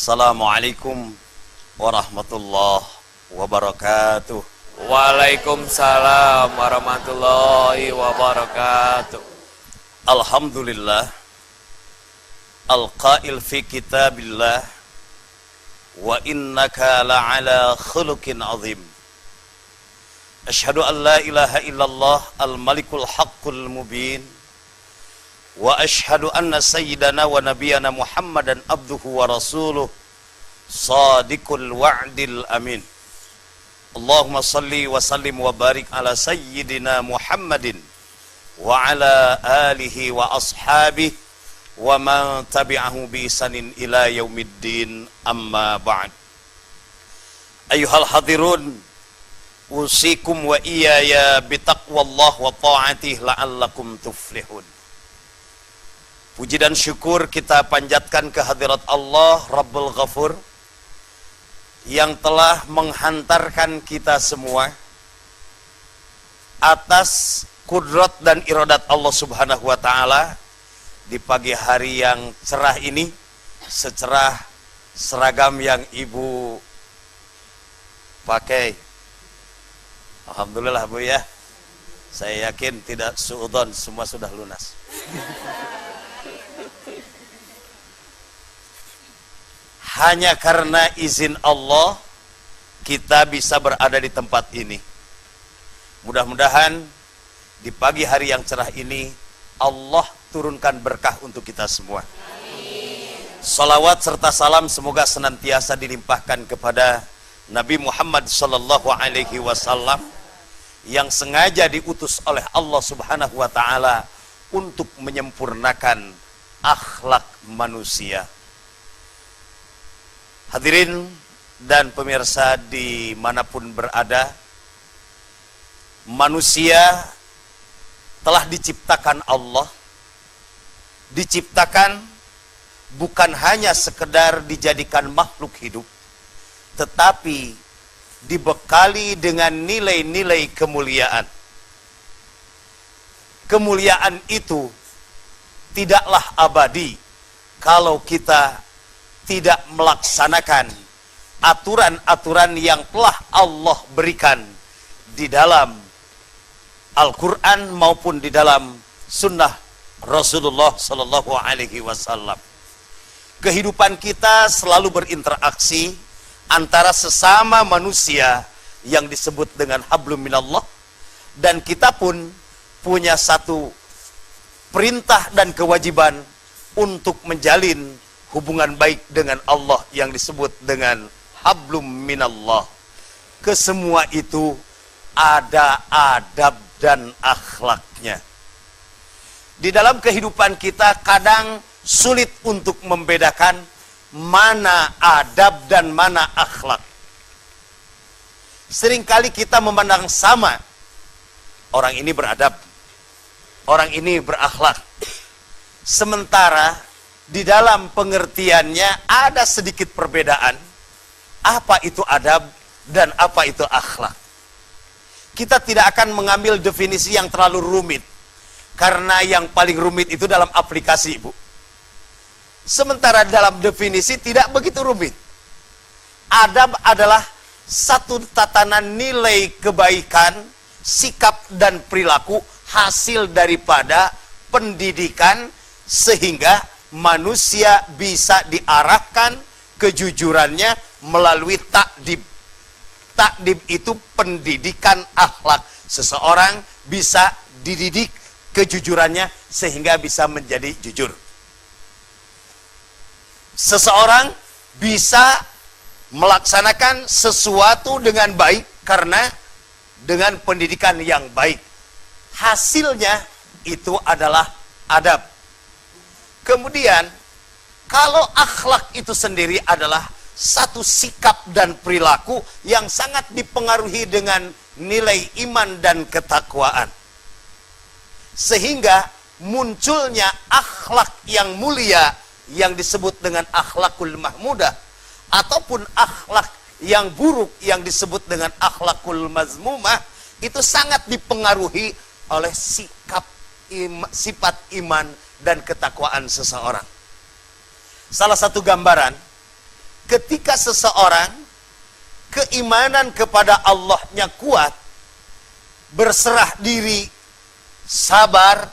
Assalamualaikum warahmatullahi wabarakatuh. Waalaikumsalam warahmatullahi wabarakatuh. Alhamdulillah al-qail fi kitabillah wa innaka la'ala khuluqin azim. Asyhadu an la ilaha illallah al-malikul haqqul mubin wa asyhadu anna sayyidana wa nabiyana Muhammadan abduhu wa rasuluh sadiqul wa'dil amin. Allahumma salli wa sallim wa barik ala sayyidina Muhammadin wa ala alihi wa ashabihi wa man tabi'ahu bi ihsanin ila yaumiddin, amma ba'd. Ayuhal hadirun, usikum wa iyaya bitaqwallah wa ta'atih la'allakum tuflihun. Puji dan syukur kita panjatkan kehadirat Allah Rabbul Ghafur yang telah menghantarkan kita semua atas kudrat dan iradat Allah Subhanahu wa ta'ala di pagi hari yang cerah ini, secerah seragam yang ibu pakai. Alhamdulillah Bu ya, saya yakin tidak suudzon, semua sudah lunas. Hanya karena izin Allah kita bisa berada di tempat ini. Mudah-mudahan di pagi hari yang cerah ini Allah turunkan berkah untuk kita semua. Salawat serta salam semoga senantiasa dilimpahkan kepada Nabi Muhammad sallallahu alaihi wasallam yang sengaja diutus oleh Allah Subhanahu wa taala untuk menyempurnakan akhlak manusia. Hadirin dan pemirsa dimanapun berada, manusia telah diciptakan Allah, diciptakan bukan hanya sekedar dijadikan makhluk hidup, tetapi dibekali dengan nilai-nilai kemuliaan. Kemuliaan itu tidaklah abadi kalau kita tidak melaksanakan aturan-aturan yang telah Allah berikan di dalam Al-Quran maupun di dalam sunnah Rasulullah Sallallahu Alaihi Wasallam. Kehidupan kita selalu berinteraksi antara sesama manusia yang disebut dengan hablum minallah, dan kita pun punya satu perintah dan kewajiban untuk menjalin hubungan baik dengan Allah yang disebut dengan hablum minallah. Kesemua itu ada adab dan akhlaknya. Di dalam kehidupan kita kadang sulit untuk membedakan mana adab dan mana akhlak. Seringkali kita memandang sama, orang ini beradab, orang ini berakhlak. Sementara di dalam pengertiannya ada sedikit perbedaan. Apa itu adab dan apa itu akhlak? Kita tidak akan mengambil definisi yang terlalu rumit, karena yang paling rumit itu dalam aplikasi, Ibu. Sementara dalam definisi tidak begitu rumit. Adab adalah satu tatanan nilai kebaikan, sikap dan perilaku hasil daripada pendidikan sehingga manusia bisa diarahkan kejujurannya melalui takdib. Takdib itu pendidikan akhlak. Seseorang bisa dididik kejujurannya sehingga bisa menjadi jujur. Seseorang bisa melaksanakan sesuatu dengan baik karena dengan pendidikan yang baik. Hasilnya itu adalah adab. Kemudian, kalau akhlak itu sendiri adalah satu sikap dan perilaku yang sangat dipengaruhi dengan nilai iman dan ketakwaan. Sehingga munculnya akhlak yang mulia yang disebut dengan akhlakul mahmudah, ataupun akhlak yang buruk yang disebut dengan akhlakul mazmumah, itu sangat dipengaruhi oleh sifat iman dan ketakwaan seseorang. Salah satu gambaran ketika seseorang keimanan kepada Allahnya kuat, berserah diri, sabar,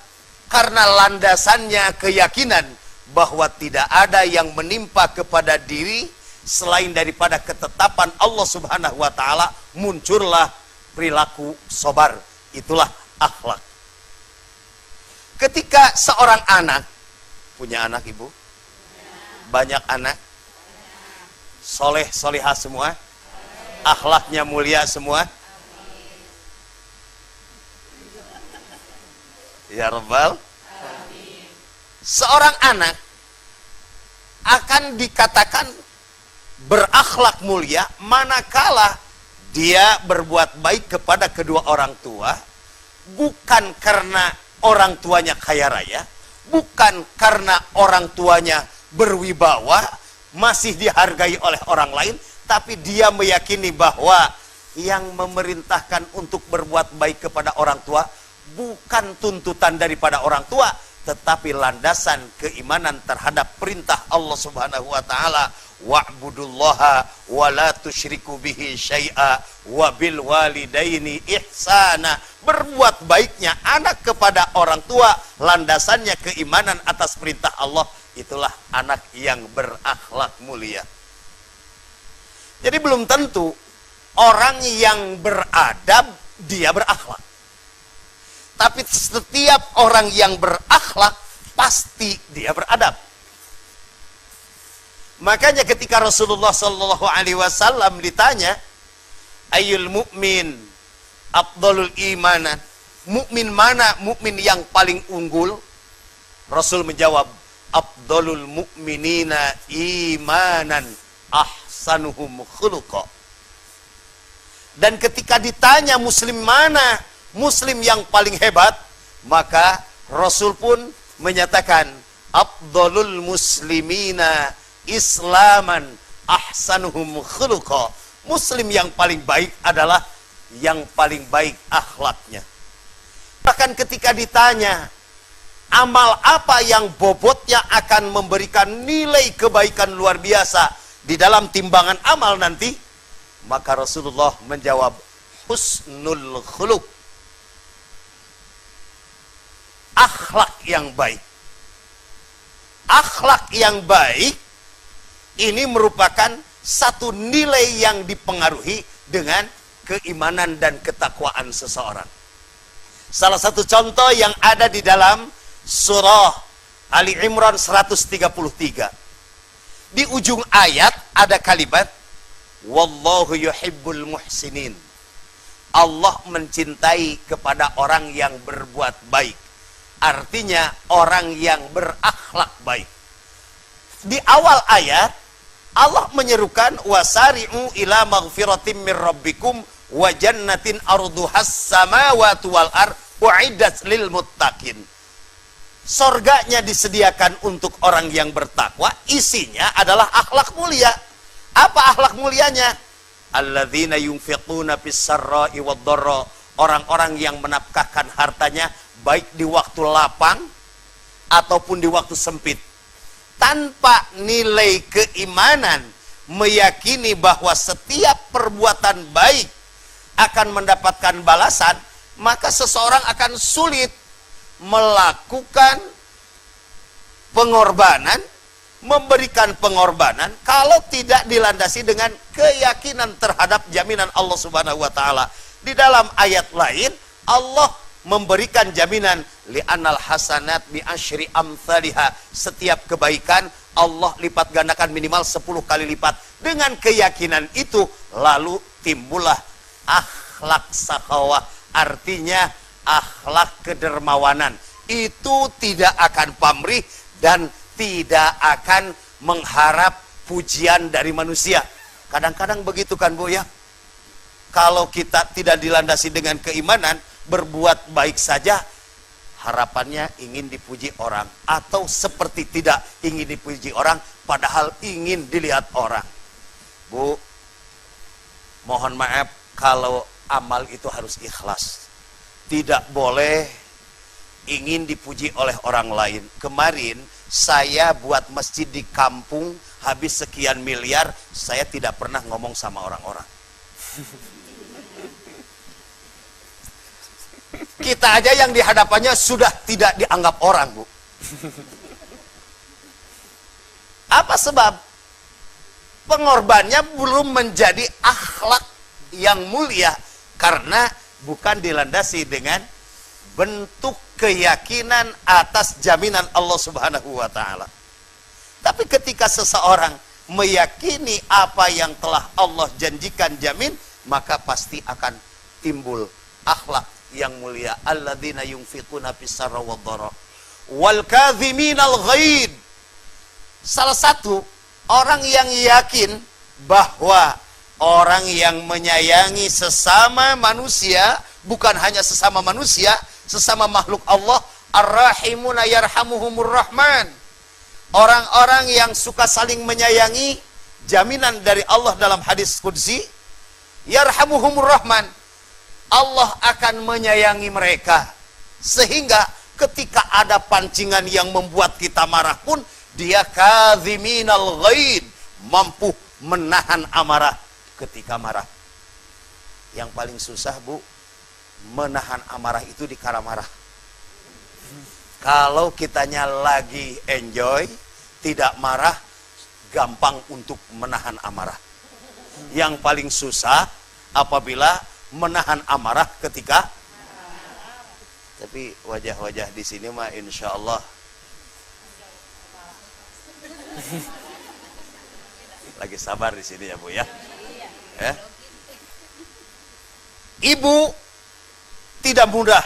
karena landasannya keyakinan bahwa tidak ada yang menimpa kepada diri selain daripada ketetapan Allah Subhanahu wa taala, muncullah perilaku sabar. Itulah akhlak. Ketika seorang anak, punya anak ibu? Banyak anak? Soleh, solihah semua? Akhlaknya mulia semua? Ya Rabbal. Seorang anak akan dikatakan berakhlak mulia manakala dia berbuat baik kepada kedua orang tua, bukan karena orang tuanya kaya raya, bukan karena orang tuanya berwibawa, masih dihargai oleh orang lain, tapi dia meyakini bahwa yang memerintahkan untuk berbuat baik kepada orang tua bukan tuntutan daripada orang tua, tetapi landasan keimanan terhadap perintah Allah Subhanahu wa taala, wa'budullaha wa la tusyriku bihi syai'a wa bil walidaini ihsana. Berbuat baiknya anak kepada orang tua landasannya keimanan atas perintah Allah, itulah anak yang berakhlak mulia. Jadi belum tentu orang yang beradab dia berakhlak, tapi setiap orang yang berakhlak pasti dia beradab. Makanya ketika Rasulullah Shallallahu Alaihi Wasallam ditanya, Ayyul mu'min afdalul imanan, mukmin mana mukmin yang paling unggul? Rasul menjawab, afdalul mu'minina imanan ahsanuhum khuluqa. Dan ketika ditanya muslim mana muslim yang paling hebat, maka Rasul pun menyatakan, afdalul muslimina islaman ahsanuhum khuluqa. Muslim yang paling baik adalah yang paling baik akhlaknya. Bahkan ketika ditanya amal apa yang bobotnya akan memberikan nilai kebaikan luar biasa di dalam timbangan amal nanti, maka Rasulullah menjawab, husnul khuluq, akhlak yang baik. Akhlak yang baik ini merupakan satu nilai yang dipengaruhi dengan keimanan dan ketakwaan seseorang. Salah satu contoh yang ada di dalam surah Ali Imran 133. Di ujung ayat ada kalimat, wallahu yuhibbul muhsinin. Allah mencintai kepada orang yang berbuat baik. Artinya orang yang berakhlak baik. Di awal ayat Allah menyerukan, wasari'u ila maghfiratin mir rabbikum wa jannatin arduhas samawati wal ard u'iddat lil muttaqin. Surganya disediakan untuk orang yang bertakwa, isinya adalah akhlak mulia. Apa akhlak mulianya? Alladzina yunfiquna fis sarra'i wad dharra, orang-orang yang menafkahkan hartanya baik di waktu lapang ataupun di waktu sempit, tanpa nilai keimanan, meyakini bahwa setiap perbuatan baik akan mendapatkan balasan, maka seseorang akan sulit melakukan pengorbanan, memberikan pengorbanan kalau tidak dilandasi dengan keyakinan terhadap jaminan Allah Subhanahu wa taala. Di dalam ayat lain Allah memberikan jaminan li'anal hasanat bi asyri amsalihha, setiap kebaikan Allah lipat gandakan minimal 10 kali lipat. Dengan keyakinan itu lalu timbullah akhlak sakhawah, artinya akhlak kedermawanan. Itu tidak akan pamrih dan tidak akan mengharap pujian dari manusia. Kadang-kadang begitu kan Bu ya, kalau kita tidak dilandasi dengan keimanan, berbuat baik saja harapannya ingin dipuji orang, atau seperti tidak ingin dipuji orang padahal ingin dilihat orang. Bu, mohon maaf kalau amal itu harus ikhlas, tidak boleh ingin dipuji oleh orang lain. Kemarin saya buat masjid di kampung habis sekian miliar, saya tidak pernah ngomong sama orang-orang. Kita aja yang di hadapannya sudah tidak dianggap orang, Bu. Apa sebab? Pengorbannya belum menjadi akhlak yang mulia karena bukan dilandasi dengan bentuk keyakinan atas jaminan Allah Subhanahu wa taala. Tapi ketika seseorang meyakini apa yang telah Allah janjikan jamin, maka pasti akan timbul akhlak yang mulia. Alladzina yunfiquna fis-sarra wad-dharra wal kadhiminal ghaid. Salah satu orang yang yakin bahwa orang yang menyayangi sesama manusia, bukan hanya sesama manusia, sesama makhluk Allah, ar-rahimuna yarhamuhumur rahman. Orang-orang yang suka saling menyayangi, jaminan dari Allah dalam hadis qudsi, yarhamuhumur rahman, Allah akan menyayangi mereka. Sehingga ketika ada pancingan yang membuat kita marah pun, dia kadhiminal ghaid, mampu menahan amarah ketika marah. Yang paling susah, Bu, menahan amarah itu di kala marah. Kalau kitanya lagi enjoy, tidak marah, gampang untuk menahan amarah. Yang paling susah apabila menahan amarah ketika, tapi wajah-wajah di sini mah insya Allah lagi sabar di sini ya, Bu ya. Ibu tidak mudah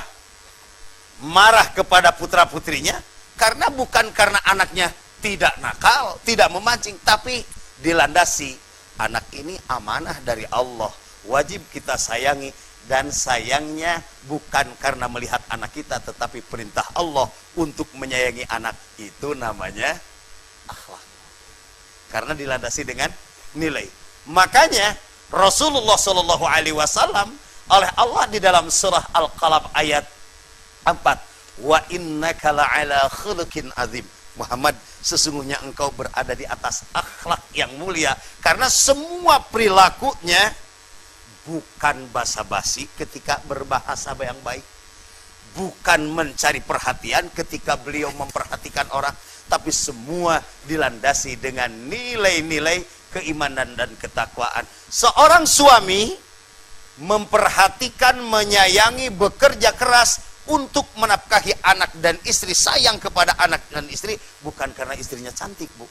marah kepada putra-putrinya karena bukan karena anaknya tidak nakal, tidak memancing, tapi dilandasi anak ini amanah dari Allah, wajib kita sayangi, dan sayangnya bukan karena melihat anak kita, tetapi perintah Allah untuk menyayangi anak, itu namanya akhlak. Karena dilandasi dengan nilai. Makanya Rasulullah Shallallahu Alaihi Wasallam oleh Allah di dalam surah Al-Qalam ayat 4, wa innaka la'ala khuluqin azim. Muhammad, sesungguhnya engkau berada di atas akhlak yang mulia, karena semua perilakunya bukan basa-basi ketika berbahasa yang baik, bukan mencari perhatian ketika beliau memperhatikan orang, tapi semua dilandasi dengan nilai-nilai keimanan dan ketakwaan. Seorang suami memperhatikan, menyayangi, bekerja keras untuk menafkahi anak dan istri, sayang kepada anak dan istri, bukan karena istrinya cantik, Bu.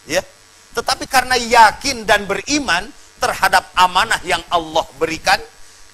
Ya, tetapi karena yakin dan beriman terhadap amanah yang Allah berikan,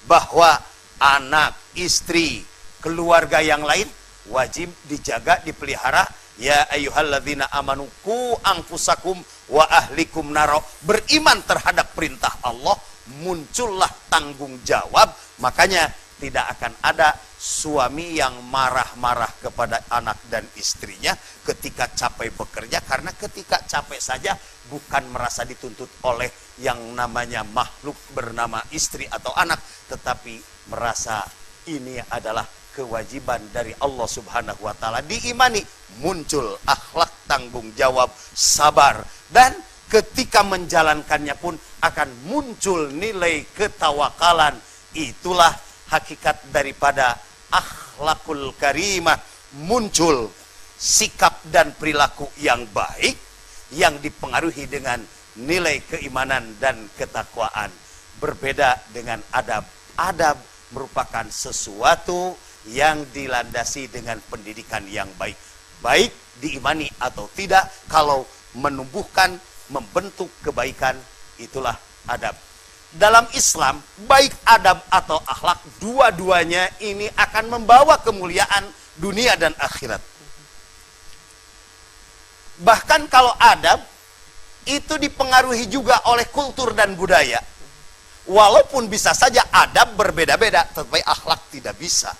bahwa anak, istri, keluarga yang lain wajib dijaga, dipelihara. Ya ayyuhalladzina amanu qu anfusakum wa ahlikum naro. Beriman terhadap perintah Allah, muncullah tanggung jawab. Makanya tidak akan ada suami yang marah-marah kepada anak dan istrinya ketika capek bekerja, karena ketika capek saja bukan merasa dituntut oleh yang namanya makhluk bernama istri atau anak, tetapi merasa ini adalah kewajiban dari Allah Subhanahu wa taala, diimani, muncul akhlak tanggung jawab, sabar, dan ketika menjalankannya pun akan muncul nilai ketawakalan. Itulah hakikat daripada akhlakul karimah, muncul sikap dan perilaku yang baik yang dipengaruhi dengan nilai keimanan dan ketakwaan. Berbeda dengan adab. Adab merupakan sesuatu yang dilandasi dengan pendidikan yang baik. Baik diimani atau tidak, kalau menumbuhkan, membentuk kebaikan, itulah adab. Dalam Islam, baik adab atau akhlak, dua-duanya ini akan membawa kemuliaan dunia dan akhirat. Bahkan kalau adab, itu dipengaruhi juga oleh kultur dan budaya. Walaupun bisa saja adab berbeda-beda, tetapi akhlak tidak bisa.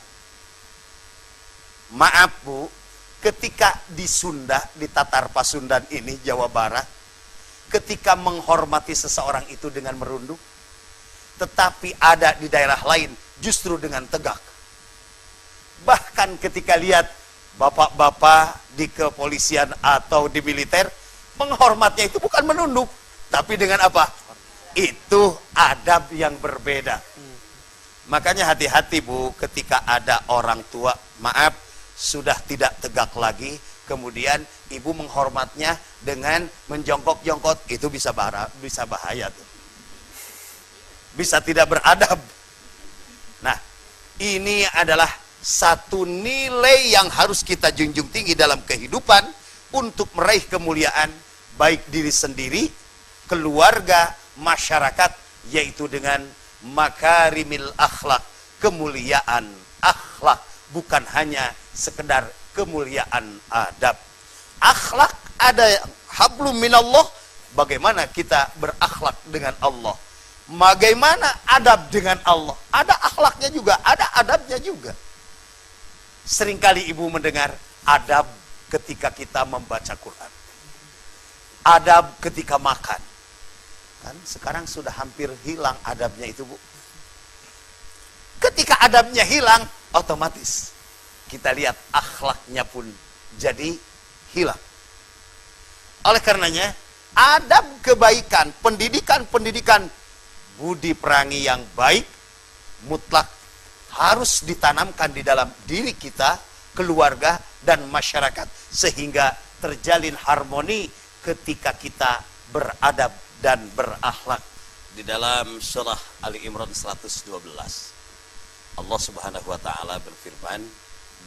Maaf, Bu, ketika di Sunda, di Tatar Pasundan ini, Jawa Barat, ketika menghormati seseorang itu dengan merunduk, tetapi ada di daerah lain justru dengan tegak. Bahkan ketika lihat bapak-bapak di kepolisian atau di militer Menghormatnya itu bukan menunduk, tapi dengan apa? Itu adab yang berbeda. Makanya hati-hati Bu, ketika ada orang tua, maaf, sudah tidak tegak lagi, kemudian ibu menghormatnya dengan menjongkok-jongkok, itu bisa bahaya tuh. Bisa tidak beradab. Nah, ini adalah satu nilai yang harus kita junjung tinggi dalam kehidupan untuk meraih kemuliaan baik diri sendiri, keluarga, masyarakat, yaitu dengan makarimil akhlak, kemuliaan akhlak, bukan hanya sekedar kemuliaan adab. Akhlak ada hablum minallah, bagaimana kita berakhlak dengan Allah. Bagaimana adab dengan Allah. Ada akhlaknya juga, ada adabnya juga. Seringkali ibu mendengar adab ketika kita membaca Quran. Adab ketika makan. Kan sekarang sudah hampir hilang adabnya itu, Bu. Ketika adabnya hilang, otomatis kita lihat akhlaknya pun jadi hilang. Oleh karenanya, adab kebaikan, pendidikan budi perangi yang baik mutlak harus ditanamkan di dalam diri kita, keluarga, dan masyarakat, sehingga terjalin harmoni ketika kita beradab dan berakhlak. Di dalam surah Ali Imran 112, Allah Subhanahu wa taala berfirman,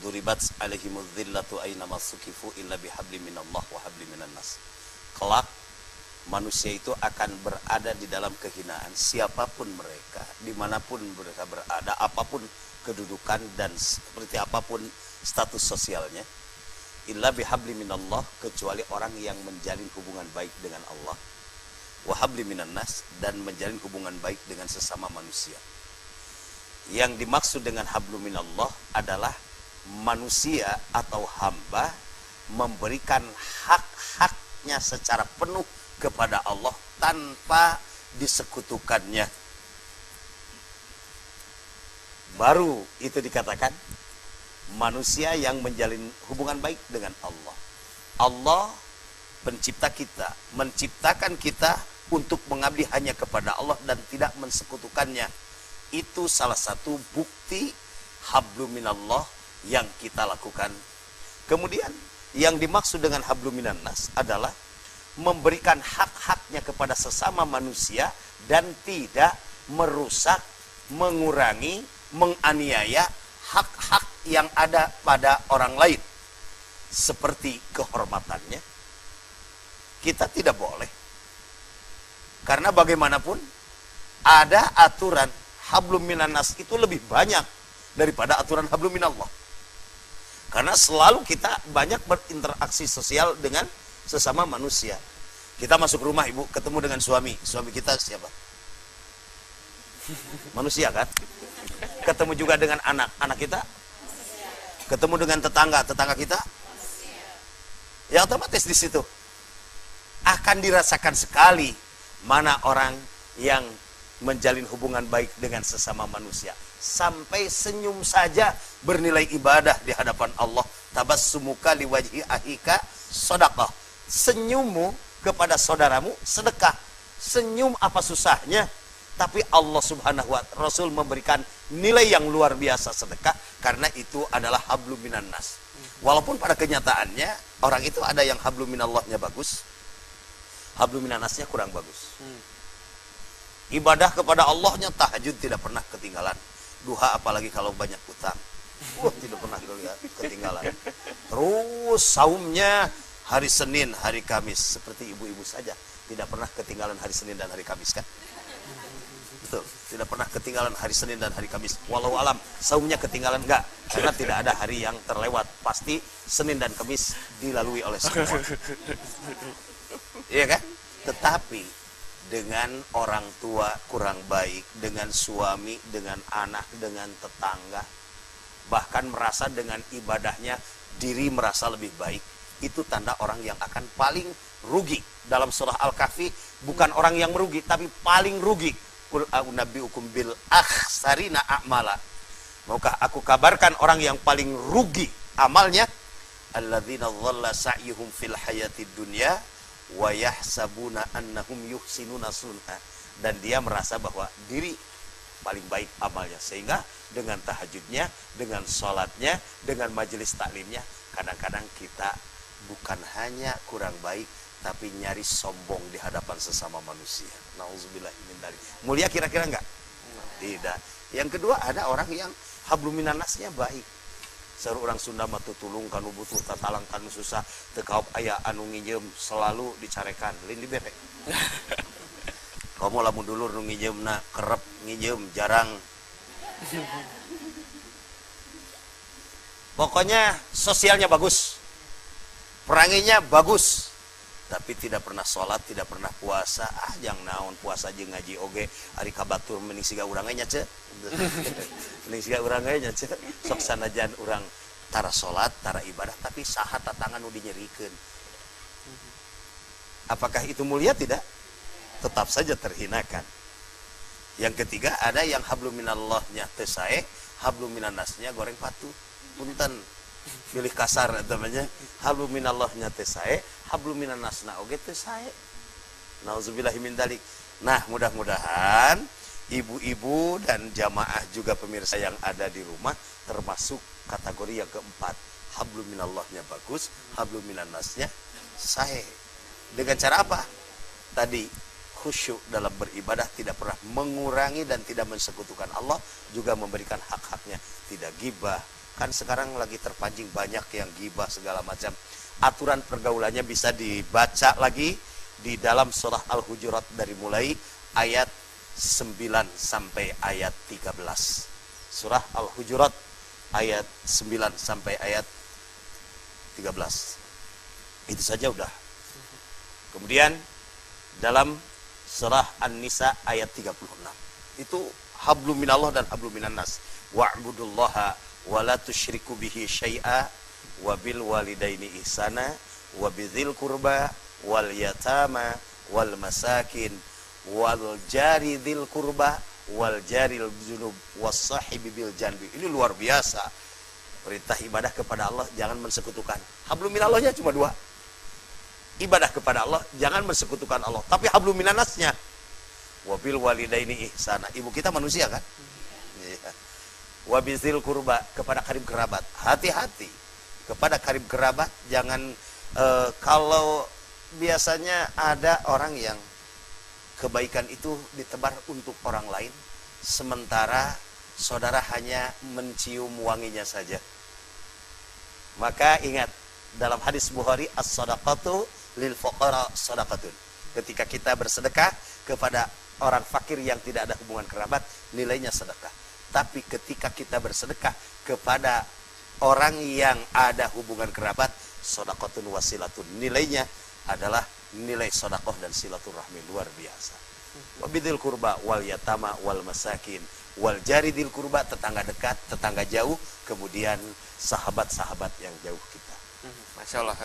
"Duribat alaihimudz dzillatu aina masukifu illa bihablim minallah wa hablim minan nas." Kelak manusia itu akan berada di dalam kehinaan, siapapun mereka, dimanapun mereka berada, apapun kedudukan dan seperti apapun status sosialnya, illa bihabli minallah, kecuali orang yang menjalin hubungan baik dengan Allah, wa habli minan nas, dan menjalin hubungan baik dengan sesama manusia. Yang dimaksud dengan hablu minallah adalah manusia atau hamba memberikan hak-haknya secara penuh kepada Allah tanpa disekutukannya. Baru itu dikatakan manusia yang menjalin hubungan baik dengan Allah. Allah pencipta kita, menciptakan kita untuk mengabdi hanya kepada Allah dan tidak mensekutukannya. Itu salah satu bukti hablu minallah yang kita lakukan. Kemudian yang dimaksud dengan hablu minan nas adalah memberikan hak-haknya kepada sesama manusia dan tidak merusak, mengurangi, menganiaya hak-hak yang ada pada orang lain. Seperti kehormatannya, kita tidak boleh. Karena bagaimanapun ada aturan hablum minan nas itu lebih banyak daripada aturan hablum minallah. Karena selalu kita banyak berinteraksi sosial dengan sesama manusia. Kita masuk rumah, ibu, ketemu dengan suami kita siapa? Manusia kan? Ketemu juga dengan anak kita, ketemu dengan tetangga kita, ya otomatis di situ akan dirasakan sekali mana orang yang menjalin hubungan baik dengan sesama manusia. Sampai senyum saja bernilai ibadah di hadapan Allah. Tabassumuka liwajhi ahika sedekah. Senyummu kepada saudaramu sedekah. Senyum apa susahnya? Tapi Allah Subhanahu wa ta'ala, Rasul memberikan nilai yang luar biasa sedekah, karena itu adalah hablum minan nas. Walaupun pada kenyataannya orang itu ada yang hablum minallahnya bagus, hablum minan nasnya kurang bagus. Ibadah kepada Allahnya tahajud tidak pernah ketinggalan. Duha apalagi kalau banyak utang, tidak pernah ketinggalan. Terus saumnya hari Senin, hari Kamis, seperti ibu-ibu saja tidak pernah ketinggalan hari Senin dan hari Kamis kan? Betul, tidak pernah ketinggalan hari Senin dan hari Kamis. Walau alam saumnya ketinggalan enggak, karena tidak ada hari yang terlewat. Pasti Senin dan Kamis dilalui oleh semua. Iya kan? Tetapi dengan orang tua kurang baik, dengan suami, dengan anak, dengan tetangga, bahkan merasa dengan ibadahnya diri merasa lebih baik, itu tanda orang yang akan paling rugi. Dalam surah Al-Kahfi, bukan orang yang merugi, tapi paling rugi. Qul a'unabbi'ukum bil akhsarina a'mala. Maukah aku kabarkan orang yang paling rugi amalnya? Alladzina dhalla sa'yuhum fil hayatid dunya wa yahsabuna annahum yuhsinuna sun'a, dan dia merasa bahwa diri paling baik amalnya, sehingga dengan tahajudnya, dengan sholatnya, dengan majelis taklimnya, kadang-kadang kita bukan hanya kurang baik, tapi nyaris sombong di hadapan sesama manusia. Nauzubillah min dzalik. Mulia kira-kira enggak? Tidak. Yang kedua, ada orang yang hablum minan nasnya baik. Seru orang Sunda mah tutulung kanu butuh tatalang kanu susah teu kaop aya anu nginjem selalu dicarekan lin dibere. Kamu lamun dulur nu nginjemna kerep nginjem jarang. Pokoknya sosialnya bagus, peranginya bagus, tapi tidak pernah sholat, tidak pernah puasa. Yang naon puasa jeung ngaji oge ari kabatur mending siga urang nya ce. Mending siga urang nya ce. Sok sanajan urang tara sholat, tara ibadah, tapi saha tatangan nu dinyerikeun. Apakah itu mulia? Tidak. Tetap saja terhinakan. Yang ketiga, ada yang hablum minallahnya teu sae, hablum minannasnya goreng patu. Punten pilih kasar namanya, hablum minallahnya teu sae, hablum minannasna oge teu sae. Nauzubillahi min dzalik. Nah, mudah-mudahan ibu-ibu dan jamaah juga pemirsa yang ada di rumah termasuk kategori yang keempat. Hablum minallahnya bagus, hablum minannasnya sae. Dengan cara apa? Tadi khusyuk dalam beribadah, tidak pernah mengurangi dan tidak mensekutukan Allah, juga memberikan hak-haknya, tidak gibah. Kan sekarang lagi terpancing banyak yang gibah segala macam. Aturan pergaulannya bisa dibaca lagi di dalam surah Al-Hujurat dari mulai ayat 9 sampai ayat 13. Surah Al-Hujurat ayat 9 sampai ayat 13. Itu saja udah. Kemudian dalam surah An-Nisa ayat 36. Itu hablum minallah dan hablum minannas. Wa'budullaha wa la tusyriku bihi syai'a wa bil walidaini ihsana wa bidzil qurba wal yatama wal masakin wal jari dzil qurba wal jaril junub was sahibi bil janbi. Ini luar biasa. Perintah ibadah kepada Allah, jangan mensekutukan. Hablum minallahnya cuma dua. Ibadah kepada Allah, jangan mensekutukan Allah. Tapi hablum minannasnya wa bil walidaini ihsana. Ibu kita manusia kan? Iya. Wa bizil kurba, kepada karib kerabat. Hati-hati kepada karib kerabat, jangan kalau biasanya ada orang yang kebaikan itu ditebar untuk orang lain, sementara saudara hanya mencium wanginya saja. Maka ingat, dalam hadis Bukhari, as-sadaqatu lil fuqara sadaqatun. Ketika kita bersedekah kepada orang fakir yang tidak ada hubungan kerabat, nilainya sedekah. Tapi ketika kita bersedekah kepada orang yang ada hubungan kerabat, shadaqatun wasilatun, nilainya adalah nilai sedekah dan silaturahmi luar biasa. Wabidil kurba wal yatama wal masakin wal jaridil kurba, tetangga dekat, tetangga jauh, kemudian sahabat-sahabat yang jauh kita. Masya Allah.